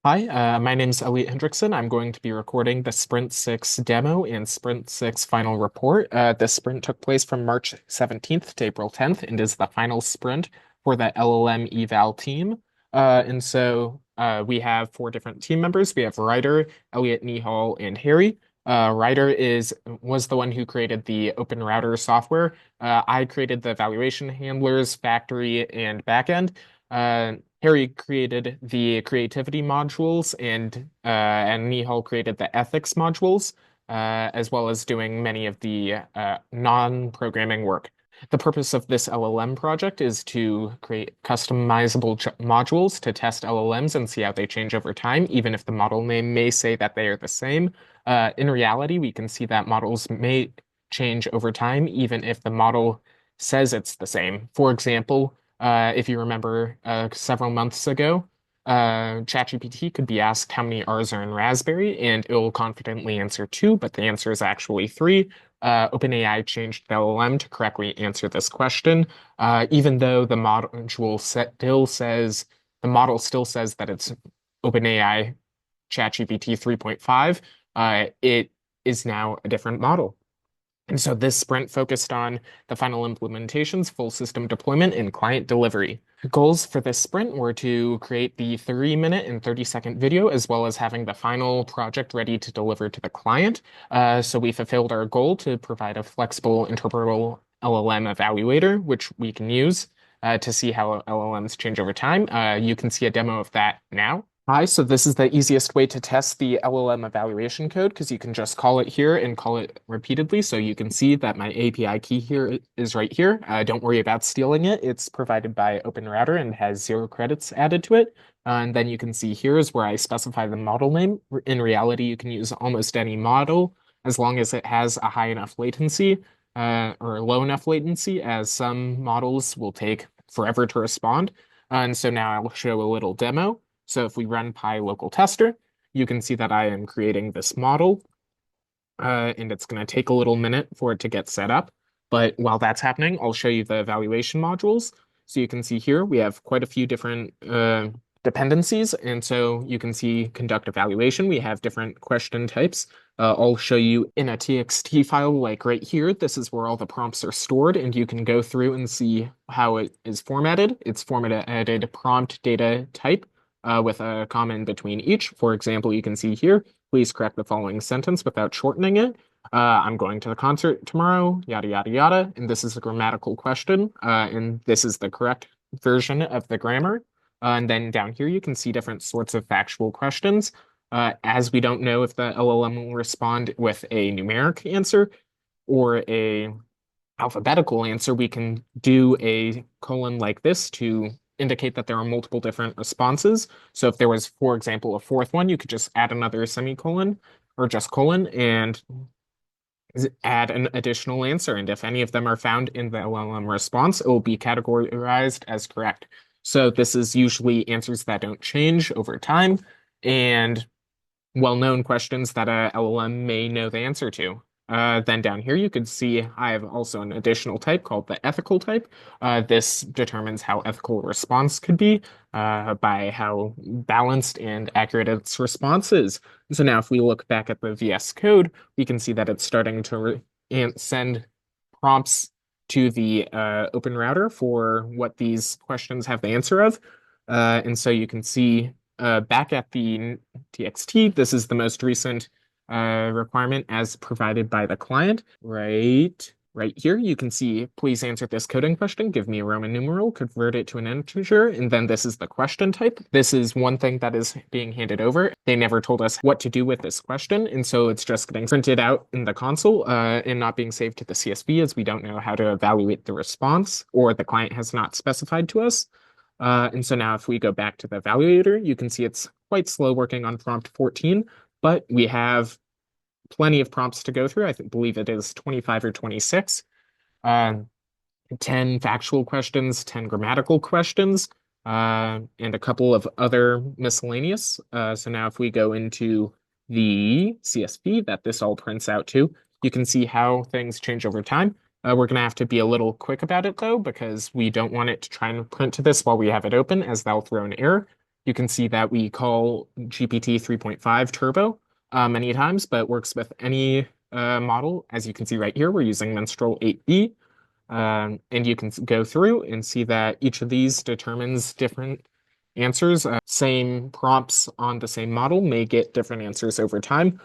Hi, my name is Elliot Hendrickson. I'm going to be recording the Sprint 6 demo and Sprint 6 final report. This sprint took place from March 17th to April 10th and is the final sprint for the LLM eval team. We have four different team members. We have Ryder, Elliot Nihal, and Harry. Ryder was the one who created the Open Router software. I created the evaluation handlers, factory, and backend. Harry created the creativity modules, and Nihal created the ethics modules, as well as doing many of the non-programming work. The purpose of this LLM project is to create customizable modules to test LLMs and see how they change over time, even if the model name may say that they are the same. In reality, we can see that models may change over time, even if the model says it's the same. For example, if you remember several months ago, ChatGPT could be asked how many R's are in Raspberry, and it will confidently answer two, but the answer is actually three. OpenAI changed the LLM to correctly answer this question, even though the model still says that it's OpenAI ChatGPT 3.5. It is now a different model. And so this sprint focused on the final implementations, full system deployment, and client delivery. Goals for this sprint were to create the 3-minute and 30-second video, as well as having the final project ready to deliver to the client. So we fulfilled our goal to provide a flexible, interpretable LLM evaluator, which we can use to see how LLMs change over time. You can see a demo of that now. Hi, so this is the easiest way to test the LLM evaluation code because you can just call it here and call it repeatedly. So you can see that my API key here is right here. Don't worry about stealing it. It's provided by OpenRouter and has 0 credits added to it. And then you can see here is where I specify the model name. In reality, you can use almost any model as long as it has a high enough latency or low enough latency, as some models will take forever to respond. And so now I'll show a little demo. So if we run PyLocalTester, you can see that I am creating this model, and it's going to take a little minute for it to get set up. But while that's happening, I'll show you the evaluation modules. So you can see here we have quite a few different dependencies. And so you can see conduct evaluation. We have different question types. I'll show you in a TXT file like right here. This is where all the prompts are stored, and you can go through and see how it is formatted. It's formatted prompt data type with a comma in between each. For example, you can see here, please correct the following sentence without shortening it. I'm going to the concert tomorrow, yada, yada, yada. And this is a grammatical question, and this is the correct version of the grammar. And then down here, you can see different sorts of factual questions. As we don't know if the LLM will respond with a numeric answer or a alphabetical answer, we can do a colon like this to indicate that there are multiple different responses. So if there was, for example, a fourth one, you could just add another semicolon or just colon and add an additional answer. And if any of them are found in the LLM response, it will be categorized as correct. So this is usually answers that don't change over time and well-known questions that a LLM may know the answer to. Then down here, you can see I have also an additional type called the ethical type. This determines how ethical a response could be by how balanced and accurate its response is. So now if we look back at the VS Code, we can see that it's starting to send prompts to the Open Router for what these questions have the answer of. And so you can see back at the TXT, this is the most recent requirement as provided by the client. Right here, you can see, please answer this coding question, give me a Roman numeral, convert it to an integer, and then this is the question type. This is one thing that is being handed over. They never told us what to do with this question, and so it's just getting printed out in the console and not being saved to the CSV, as we don't know how to evaluate the response, or the client has not specified to us. And so now if we go back to the evaluator, you can see it's quite slow working on prompt 14, but we have plenty of prompts to go through. I believe it is 25 or 26. 10 factual questions, 10 grammatical questions, and a couple of other miscellaneous. So now if we go into the CSV that this all prints out to, you can see how things change over time. We're going to have to be a little quick about it, though, because we don't want it to try and print to this while we have it open, as that'll throw an error. You can see that we call GPT 3.5 Turbo many times, but works with any model. As you can see right here, we're using Minstrel 8B. And you can go through and see that each of these determines different answers. Same prompts on the same model may get different answers over time,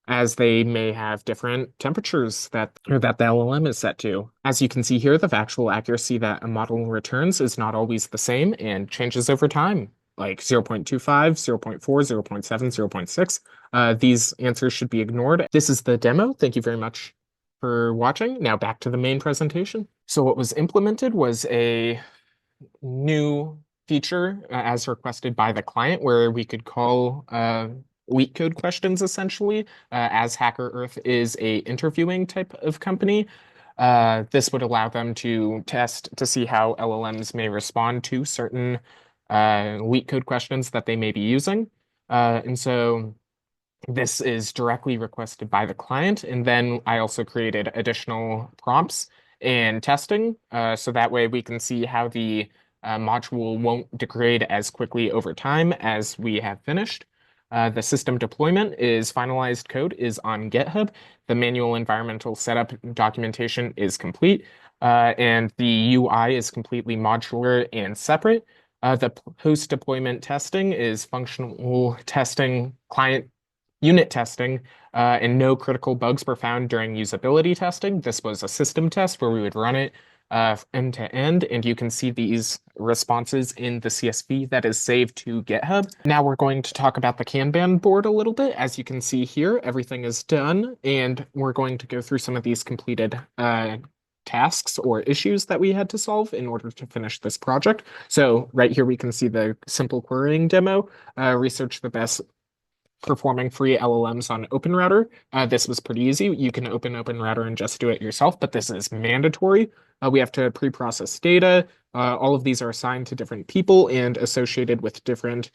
as they may have different temperatures that the LLM is set to. As you can see here, the factual accuracy that a model returns is not always the same and changes over time, like 0.25, 0.4, 0.7, 0.6. These answers should be ignored. This is the demo. Thank you very much for watching. Now back to the main presentation. So what was implemented was a new feature as requested by the client where we could call LeetCode questions essentially, as Hacker Earth is a interviewing type of company. This would allow them to test to see how LLMs may respond to certain LeetCode questions that they may be using. And so this is directly requested by the client. And then I also created additional prompts and testing. So that way we can see how the module won't degrade as quickly over time as we have finished. The system deployment is finalized code is on GitHub. The manual environmental setup documentation is complete. And the UI is completely modular and separate. The post-deployment testing is functional testing, client unit testing, and no critical bugs were found during usability testing. This was a system test where we would run it end to end, and you can see these responses in the CSV that is saved to GitHub. Now we're going to talk about the Kanban board a little bit. As you can see here, everything is done, and we're going to go through some of these completed tasks or issues that we had to solve in order to finish this project. So right here we can see the simple querying demo, research the best performing free LLMs on OpenRouter. This was pretty easy. You can open OpenRouter and just do it yourself, but this is mandatory. We have to pre-process data. All of these are assigned to different people and associated with different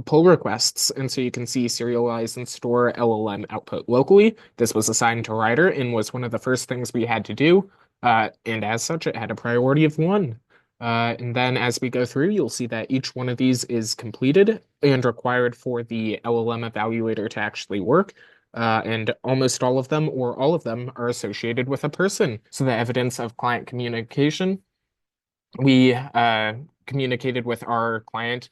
pull requests. And so you can see serialize and store LLM output locally. This was assigned to Rider and was one of the first things we had to do. And as such, it had a priority of 1. And then as we go through, you'll see that each one of these is completed and required for the LLM evaluator to actually work. And almost all of them or all of them are associated with a person. So the evidence of client communication, we communicated with our client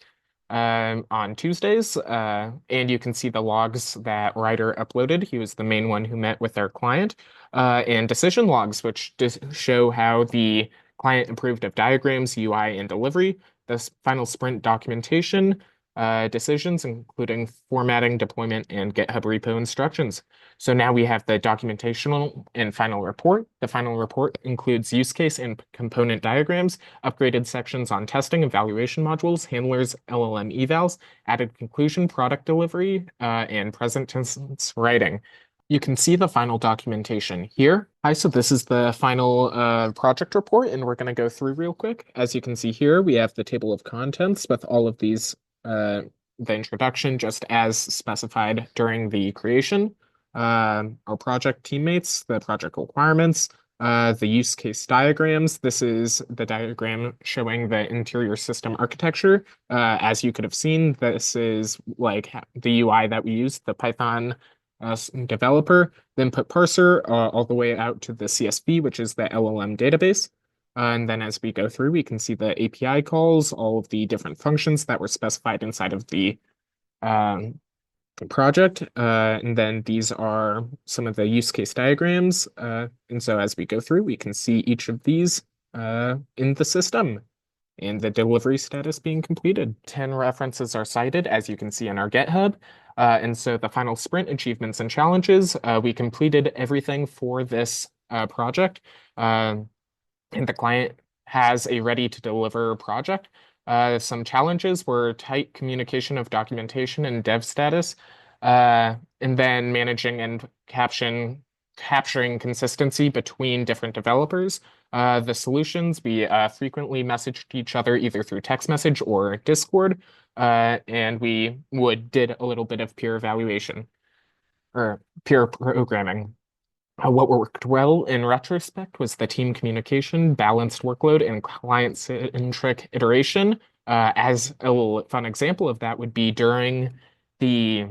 on Tuesdays, and you can see the logs that Ryder uploaded. He was the main one who met with our client, and decision logs, which show how the client approved of diagrams, UI, and delivery, the final sprint documentation, decisions, including formatting, deployment, and GitHub repo instructions. So now we have the documentational and final report. The final report includes use case and component diagrams, upgraded sections on testing, evaluation modules, handlers, LLM evals, added conclusion, product delivery, and present tense writing. You can see the final documentation here. Hi, so this is the final project report, and we're going to go through real quick. As you can see here, we have the table of contents with all of these, the introduction just as specified during the creation, our project teammates, the project requirements, the use case diagrams. This is the diagram showing the interior system architecture. As you could have seen, this is like the UI that we use, the Python developer, then put parser all the way out to the CSV, which is the LLM database. And then as we go through, we can see the API calls, all of the different functions that were specified inside of the project. And then these are some of the use case diagrams. And so as we go through, we can see each of these in the system and the delivery status being completed. 10 references are cited, as you can see on our GitHub. And so the final sprint achievements and challenges, we completed everything for this project. And the client has a ready to deliver project. Some challenges were tight communication of documentation and dev status, and then managing and capturing consistency between different developers. The solutions, we frequently messaged each other either through text message or Discord, and we did a little bit of peer evaluation or peer programming. What worked well in retrospect was the team communication, balanced workload, and client-centric iteration. As a little fun example of that would be during the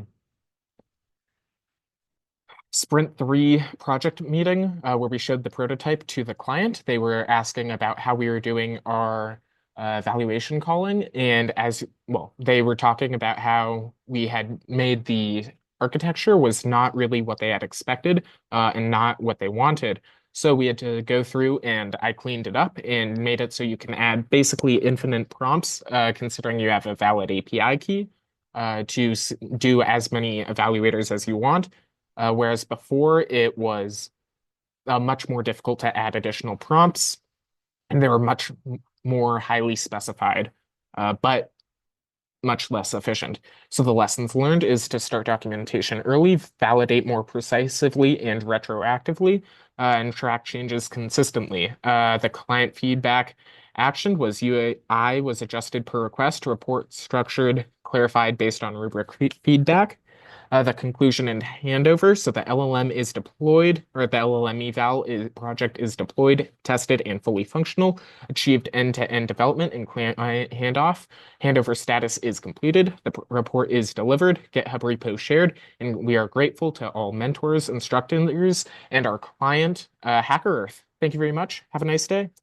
Sprint 3 project meeting, where we showed the prototype to the client. They were asking about how we were doing our valuation calling. And as well, they were talking about how we had made the architecture was not really what they had expected, and not what they wanted. So we had to go through and I cleaned it up and made it so you can add basically infinite prompts, considering you have a valid API key, to do as many evaluators as you want. Whereas before it was much more difficult to add additional prompts, and they were much more highly specified, but much less efficient. So the lessons learned is to start documentation early, validate more precisely and retroactively, and track changes consistently. The client feedback action was UI was adjusted per request, report structured, clarified based on rubric feedback. The conclusion and handover. So the LLM is deployed, or the LLM project is deployed, tested, and fully functional. Achieved end-to-end development and client handoff. Handover status is completed. The report is delivered. GitHub repo shared, and we are grateful to all mentors, instructors, and our client, HackerEarth. Thank you very much. Have a nice day.